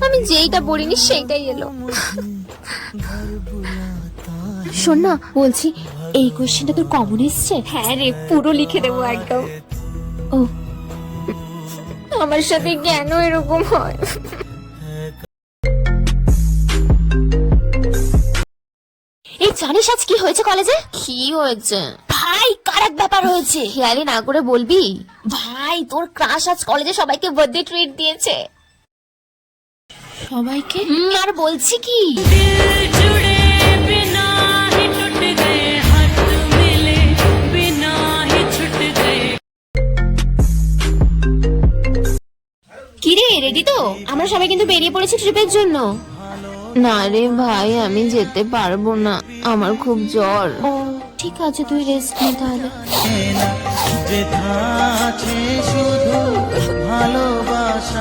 আমি যেইটা বলিনি সেইটাই এলো। শোন না, বলছি এই কোশ্চেনটা তোর কমন এসছে? হ্যাঁ রে, পুরো লিখে দেবো একদম। ও, আমার সাথে কেন এরকম হয়? এই জানিস আজ কি হয়েছে কলেজে? কি হয়েছে? ভাই কার এক ব্যাপার হয়েছে। খেয়ালি না করে বলবি? ভাই তোর ক্রাশ আজ কলেজে সবাইকে বার্থডে ট্রিট দিয়েছে। সবাইকে? আর বলছি কি, কিরে রেডি তো? আমরা সবাই কিন্তু বেরিয়ে পড়েছি ট্রিপের জন্য। না রে ভাই, আমি যেতে পারবো না, আমার খুব জ্বর। ও ঠিক আছে, তুই রেস্ট নে তাহলে। যেথা আছে শুধু ভালোবাসা।